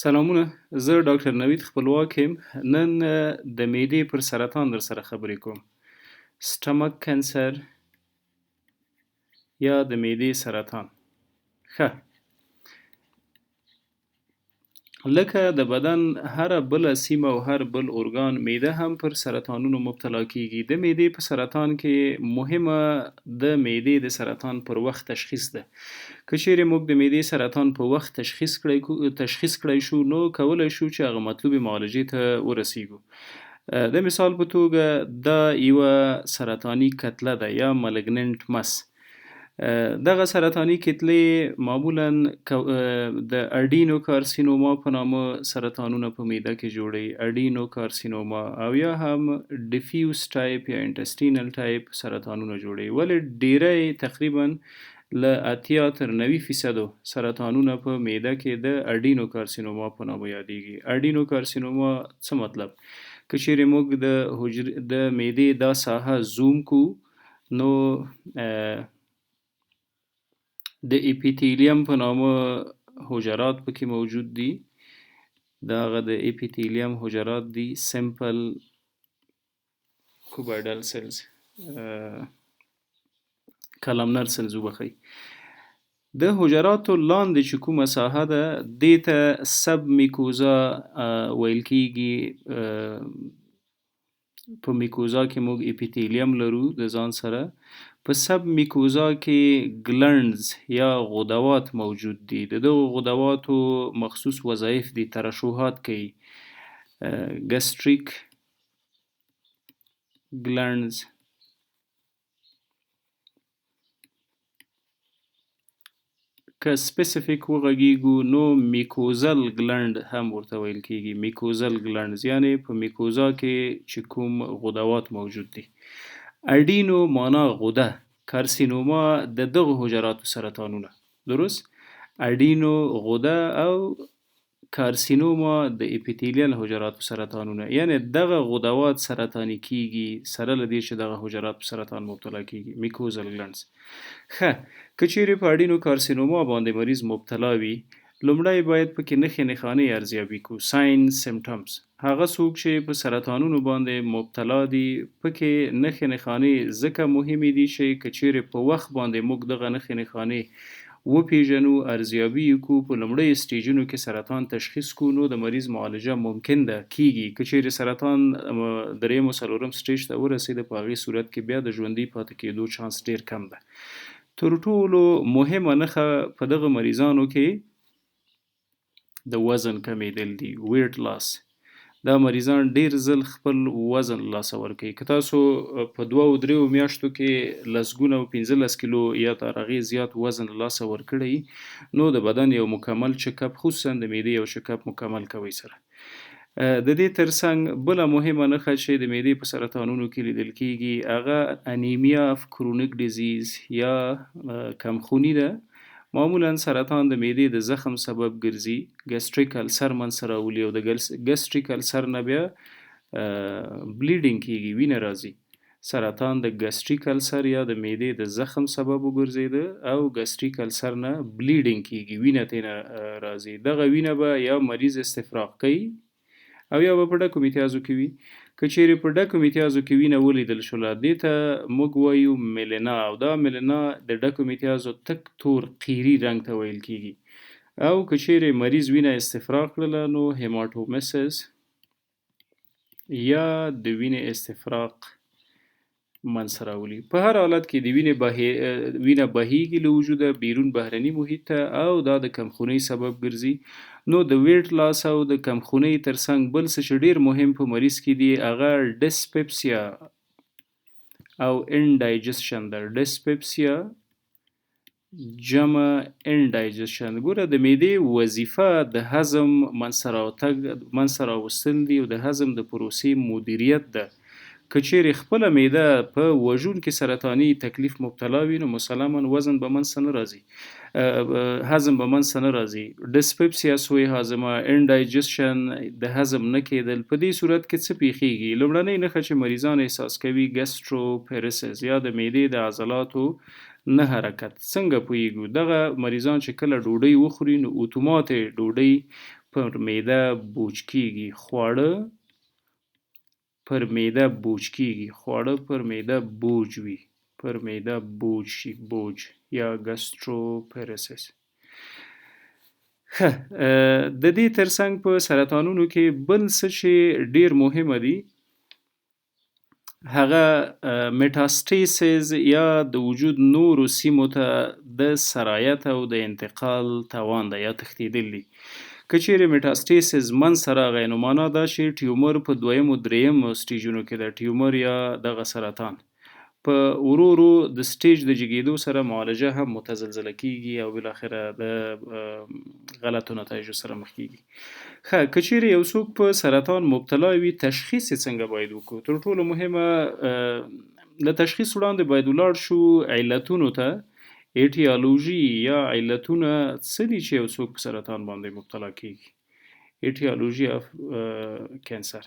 سلامونه، زه ډاکټر نوید خپلواک یم. نن د معدې پر سرطان در سره خبرې کوم. سټمک کانسر یا د معدې سرطان. ښه، لکه د بدن هر بله سیمه او هر بل ارګان، معده هم پر سرطانونو مبتلا کیږي. د معدې په سرطان کې مهمه د معدې د سرطان پر وخت تشخیص ده. که چیرې موږ د معدې سرطان په وخت تشخیص کړی شو، نو کولی شو چې هغه مطلوبې معالجې ته ورسیږو. د مثال په توګه دا یوه سرطاني کتله ده یا مالګننټ مس. دغه سرطاني کتلې معمولا د اډینو کارسینوما په نامه سرطانونه په معده کې جوړي. اډینو کارسینوما او یا هم ډیفیوز ټایپ یا انټسټینل ټایپ سرطانونه جوړي. ولې ډیری تقریبا له 80 تر 90% سرطانونه په معده کې د اډینو کارسینوما په نامه یادېږي. اډینو کارسینوما څه مطلب؟ که چیرې موږ د معدې دا ساحه زوم کو، نو د اپیتیلیم په نامه حجرات پکې موجود دي. دغه د اپیتیلیم حجرات دي سمپل کوبایډل سلز، کلمنر سلز وبخښئ. د حجراتو لاندې چې کومه ساحه ده، دې ته سب میکوزا ویل کیږي. په میکوزا کې موږ اپیتیلیم لرو د ځان سره. په سب میکوزا کې ګلنډز یا غدوات موجود دي. د دغو غدواتو مخصوص وظایف دي، ترشحات کوي. ګستریک ګلنډز، که سپیسیفیک وغږیږو نو میکوزل ګلنډ هم ورته ویل کیږي. میکوزل ګلنډز یعنی په میکوزا کې چې کوم غدوات موجود دي. اډینو معنا غده، کارسینوما د دغه حجراتو سرطانونه. درست؟ اډینو غده او کارسینوما د اپیتیلیل حجراتو سرطانونه. یعنی دغه غدوات سرطاني کیږي سره له دې چې دغه حجرات په سرطان مبتلا کیږي. میکوزل ګلنډز. ښه، که چیرې په اډینو کارسینوما باندې مریض مبتلا وي، لومړی باید پکې نښې نښانې ارزیابي کو. ساین سیمټمز. هغه څوک چې په سرطانونو باندې مبتلا دي، پکې نښې نښانې ځکه مهمې دي چې که چیرې په وخت باندې موږ دغه نښې نښانې وپیژنو، ارزیابي یې کو، په لومړیو سټیجونو کې سرطان تشخیص کو، نو د مریض معالجه ممکن ده کیږي. که چیرې سرطان دریم او څلورم سټیج ته ورسېده، په هغې صورت کې بیا د ژوندي پاتې کېدو چانس ډیر کم ده. تر ټولو مهمه نښه په دغه مریضانو کې د وزن کمیدل دي، ویټ لاس. دا مریضان ډیر ځل خپل وزن لاسه ورکوي. که تاسو په 2-3 میاشتو کې لسګونه او 15 کیلو یا تر هغې زیات وزن لاسه ورکړی، نو د بدن یو مکمل چکاپ، خصوصا د معدې یو چکاپ مکمل کوي سره. د دې ترڅنګ بله مهمه نښه چې د معدې په سرطانونو کې لیدل کیږي، هغه انیمیا اف کرونیک ډیزیز یا کمخوني ده. معمولا سرطان د معدې د زخم سبب ګرځي. ګستریک السر منځته راولي او د ګستریک السر نه بیا بلیډینګ کیږي، وینه راځي. سرطان د ګستریک السر یا د معدې د زخم سبب وګرځیده او ګستریک السر نه بلیډینګ کیږي، وینه ترې راځي. دغه وینه به یا مریض استفراغ کوي او یا به په ډکو میتیازو کې وي. که چیرې په ډکو میتیازو کې وینه ولیدل شوله، دې ته موږ وایو میلینا، او دا میلینا د ډکو میتیازو تک تور قیري رنګ ته ویل کیږي. او که چیرې مریض وینه استفراغ کړله، نو هیماټومیسس یا د وینې استفراغ منځته راولي. په هر حالت کې د وینه بهیږي له وجوده بیرون بهرني محیط ته، او دا د کمخونۍ سبب ګرځي. نو د ویټ لاس او د کمخونۍ ترڅنګ بل څه چې ډیر مهم په مریض کې دی، هغه ډسپپسیا او انډایجسشن ده. ډسپپسیا جمع انډایجسشن. ګوره، د معدې وظیفه د هضم منځته راوستل دي او د هضم د پروسې مدیریت ده. که چیرې خپله معده په وژونکي سرطاني تکلیف مبتلا وي، نو مسلما وزن به منځته نه راځي، هضم به منځته نه راځي. ډسپپسیا سوی هاضمه، انډایجسشن د هضم نه کېدل. په دې صورت کې څه پیښیږي؟ لومړنۍ نښه چې مریضان احساس کوي ګسټروپیرسس یا د معدې د عضلاتو نه حرکت. څنګه پوهیږو؟ دغه مریضان چې کله ډوډۍ وخوري، نو اتومات ډوډۍ پر معده بوج کیږي. خواړه پر معده بوج کیږي. خواړه پر معده بوج وي. پر معده بوج شي. بوج یا ګاستروپیرسس. د دې ترڅنګ په سرطانونو کې بل څه چې ډیر مهمه دي هغه میټاستاسیس یا د وجود نورو سیمو ته د سرایت او د انتقال توان ده یا تښتیدل دي. که چیرې میټاستاسیس منځته راغی نو معنا دا چې ټیومر په دویم او دریم سټیجونو کې ده. ټیومر یا دغه سرطان په ورو ورو د سټیج د جګیدو سره معالجه هم متزلزله کیږي او بالاخره د غلطو نتایجو سره مخ کیږي. که چیرې یو څوک په سرطان مبتلا وي تشخیص یې څنګه باید وکړو؟ تر ټولو مهمه له تشخیص وړاندې باید ولاړ شو علتونو ته. ایټیالوژي یا علتونه څه دي چې یو څوک په سرطان باندې مبتلا کیږي؟ ایټیالوژي اف کینسر.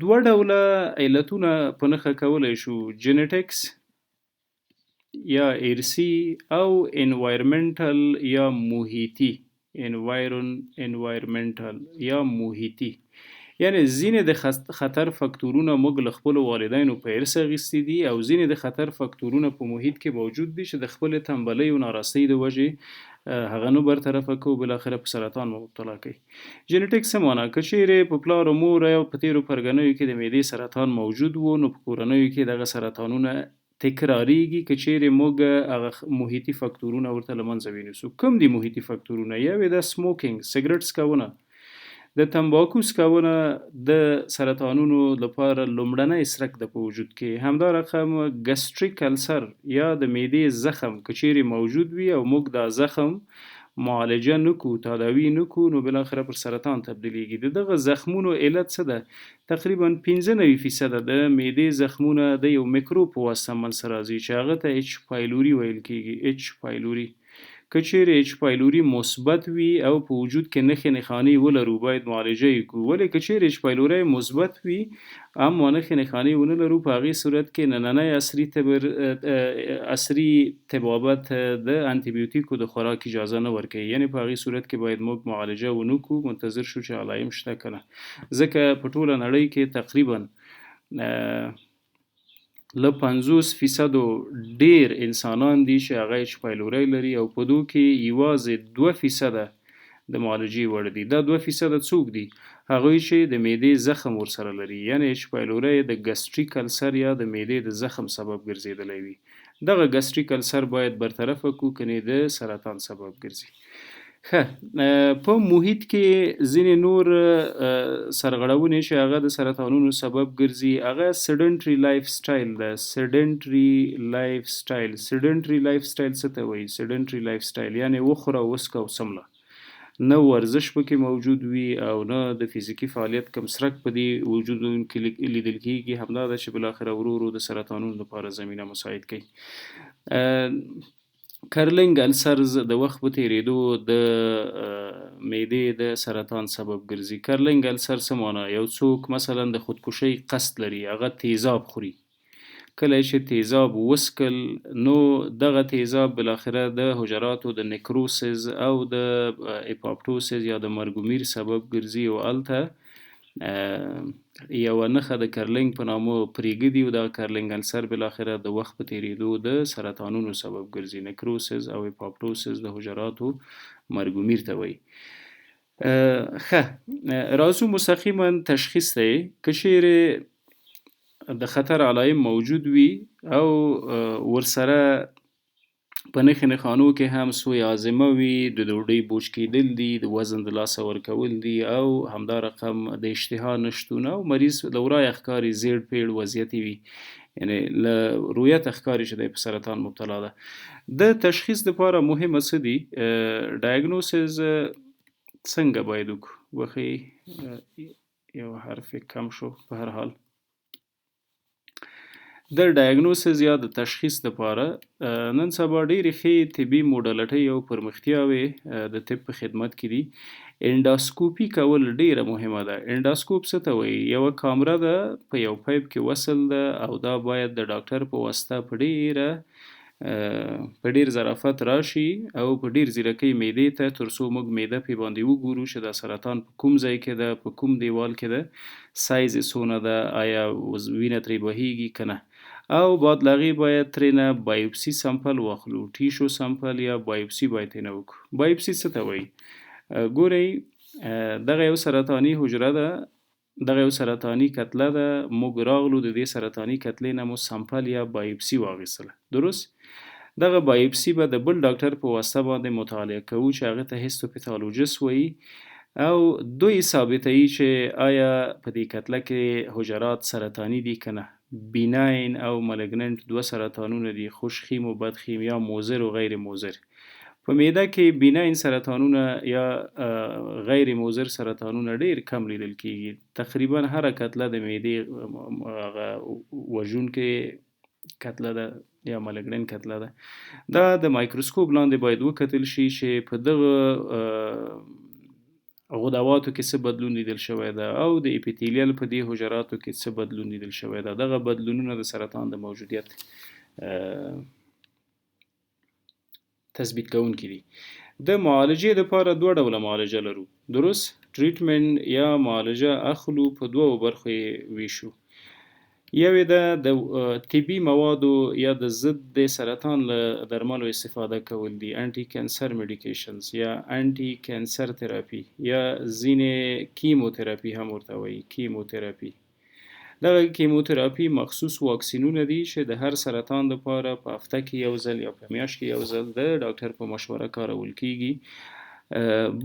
دوه ډوله علتونه په نښه کولی شو: جینیټکس یا ارثي او انوایرمنټل یا محیطي. انوایرمنټل یا محیطي یعنی ځینې د خطر فکتورونه موږ له خپلو والدینو په ارث اخیستي دي او ځینې د خطر فکتورونه په محیط کې موجود دي چې د خپلې تنبلۍ او ناراستۍ د وجې هغه نه برطرفه کوو بالاخره په سرطان مبتلا کوي. جینیټکس څه معنا؟ که چیرې په پلار او مور او په تیرو پرګنیو کې د معدې سرطان موجود وو نو په کورنیو کې دغه سرطانونه تکراریږي. که چیرې موږ هغه محیطي فکتورونه ورته له منځه ونیسو. کوم دي محیطي فکتورونه؟ یو د سموکینګ سیګریټ څکونه، د تنباکو څکونه د سرطانونو لپاره لومړنی څرک ده په وجود کې. همدارقم ګستریک السر یا د معدې زخم که چیرې موجود وي او موږ دا زخم معالجه نکو، تداوی نکو، نو بالاخره پر سرطان تبدیلیږي. دغه زخمونو علت څه ده؟ تقریبا 95% د معدې زخمونه د یو میکروب په واسطه منځته راځي چې هغه ته اچ پایلوري ویل کیږي. اچ پایلوري. که چیرې اچ پایلوري مثبت وي او په وجود کې نښې نښانې ولرو باید معالجه یې کړو. ولې که چیرې اچ پایلوري مثبت وي اما نښې نښانې ونه لرو په هغې صورت کې نننی عصري طبابت د انټي بیوټیکو د خوراک اجازه نه ورکوي. یعنې په هغې صورت کې باید موږ معالجه ونه کړو، منتظر شو چې علایم شته که نه. ځکه په ټوله نړۍ کې تقریبا له 50% ډیر انسانان دي چې هغه اچ پایلوري لري او په دوی کې یوازې 2% د معالجې وړ دي. دا 2% څوک دي؟ هغوی چې د معدې زخم ورسره لري. یعنی اچ پایلوري د ګستریک السر یا د معدې د زخم سبب ګرځیدلی وي. دغه ګستریک السر باید برطرفه کړو کنې د سرطان سبب ګرځي. په محیط کې ځینې نور سرغړونې چې هغه د سرطانونو سبب ګرځي هغه سیډنټري لایف سټایل ده. سیډنټري لایف سټایل څه ته وایي؟ سیډنټري لایف سټایل یعنی وخوره وسکه او سمله، نه ورزش پکې موجود وي او نه د فزیکي فعالیت کم څرک په دې وجودونو کې لیدل کیږي. همدا ده چې بالاخره ورو ورو د سرطانونو لپاره زمینه مساعد کوي. کرلینګ السرز د وخت په تیریدو د معدې د سرطان سبب ګرځي. کرلینګ السر څه معنا؟ یو څوک مثلا د خودکشي قصد لري، هغه تیزاب خوري. کله چې تیزاب وسکل نو دغه تیزاب بالاخره د حجراتو د نیکروسز او د اپاپټوسز یا د مرګومیر سبب ګرځي او هلته یو نښه د کرلینګ په نامه پرېږدي او دغه کرلینګ السر بالاخره د وخت په تیریدو د سرطانونو سبب ګرځي. نیکروسز او اپاپټوسز د حجراتو مرګومیر ته وایي. راځو مستقیما تشخیص ته. که چیرې د خطر علایم موجود وي او ورسره په نښې نښانو کې هم سوی عازمه وي، د ډوډۍ بوج کېدل دي، د وزن د لاسه ورکول دي او همدا رقم د اشتها نشتون او مریض له ورایه ښکاري زیړ پیړ وضعیت وي، یعنی له رویته ښکاري چې دی په سرطان مبتلا ده. د تشخیص لپاره مهمه څه دي؟ ډایګنوسز څنګه باید وکړو؟ وښیي یو حرف کم شو. په هر حال د ډایګنوسز یا د تشخیص لپاره نن سبا ډېرې ښې طبي موډلټۍ او پرمختیاوې د طب په خدمت کې دي. انډاسکوپي کول ډیره مهمه ده. انډاسکوپ څه ته وایي؟ یوه کامره ده په یو پیپ کې وصل ده او دا باید د ډاکټر په واسطه په ډیره په ډیر ظرافت راشي او په ډیر ځیرکۍ معدې ته تر څو موږ معده پې باندې وګورو چې دا سرطان په کوم ځای کې ده، په کوم دیوال کې ده، سایز یې څونه ده، آیا وینه ترې بهیږي که نه. او بعد له هغې باید ترېنه بایوپسي سمپل واخلو، ټیشو سمپل یا بایوپسي باید ترېنه وکړو. بایوپسي څه ته وایي؟ ګورئ دغه یو سرطاني حجره ده، دغه یو سرطاني کتله ده، موږ راغلو د دې سرطاني کتلې نه مو سمپل یا بایوپسي واخیستله، درست؟ دغه بایوپسي به د بل ډاکټر په واسطه باندې مطالعه کوو چې هغه ته هیستوپیتالوژیست وایي او دوی ثابتوي چې آیا په دې کتله کې حجرات سرطاني دي که نه. بیناین او ملګننټ دوه سرطانونه دي، خوشخیم و بدخیم یا موزر و غیر موزر. په معده کې بیناین سرطانونه یا غیر موزر سرطانونه ډیر کم لیدل کیږي. تقریبا هر کتله د معدې وژونکې کتله ده یا ملګنن کتله ده. دا د مایکروسکوپ لاندې باید وکتل شي چې په دغه غدواتو کې څه بدلون لیدل شوی ده او د اپیتیلیل په دې حجراتو کې څه بدلون لیدل شوی ده. دغه بدلونونه د سرطان د موجودیت تثبیت کوونکي دي. د معالجې لپاره دوه ډوله معالجه لرو، درست؟ ټریټمنټ یا معالجه اخلو، په دوو برخو یې ویشو. یوې ده د طبي موادو یا د ضد د سرطان له درملو استفاده کول دي، انټي کانسر میډیکیشنز یا انټي کانسر تراپي یا ځینې کیموتراپي هم ورته وایي، کیموتراپي. دغه کیموتراپي مخصوص واکسینونه دي چې د هر سرطان لپاره په هفته کې یو ځل یا په میاشت کې یو ځل د ډاکټر په مشوره کارول کیږي.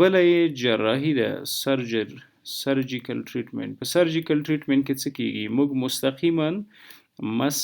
بله یې جراحي ده، سرجیکل ټریټمنټ. په سرجیکل ټریټمنټ کې څه کیږي؟ موږ مستقیما مس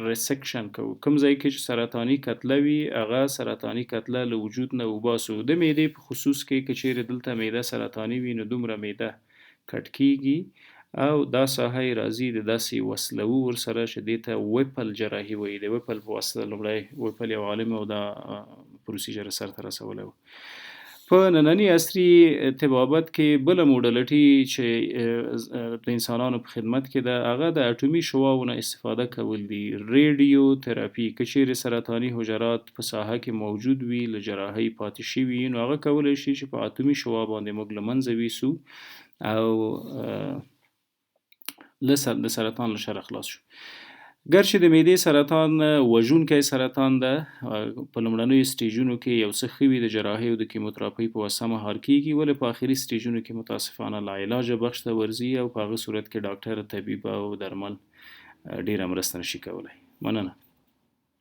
ریسکشن کوو، کوم ځای کې چې سرطاني کتله وي هغه سرطاني کتله له وجود نه وباسو. د معدې په خصوص کې که چیرې دلته معده سرطاني وي نو دومره معده کټ کیږي او دا ساحه یې راځي د داسې وسلوو ورسره چې دې ته ویپل جراحي وایي. د ویپل په واسطه لومړی ویپل یو عالم او دا پروسیجر سرته رسولی و. په ننني عصري طبابت کې بله موډلټي چې د انسانانو په خدمت کې ده هغه د اټومي شعاعو نه استفاده کول دي، ریډیو تراپي. که چیرې سرطاني حجرات په ساحه کې موجود وي له جراحۍ پاتې شوي نو هغه کولی شي چې په اټومي شعاع باندې موږ له منځه ویسو او د سرطان له شره خلاص شو. ګرچې د معدې سرطان وژونکی سرطان ده، په لومړنیو سټیجونو کې یو څه ښه وي د جراحۍ او د کیموتراپۍ په واسطه مهار کیږي، ولې په آخري سټیجونو کې متاسفانه لاعلاجه بخش ته ورځي او په هغه صورت کې ډاکټر، طبیب او درمل ډیره مرسته نشي کولی. مننه.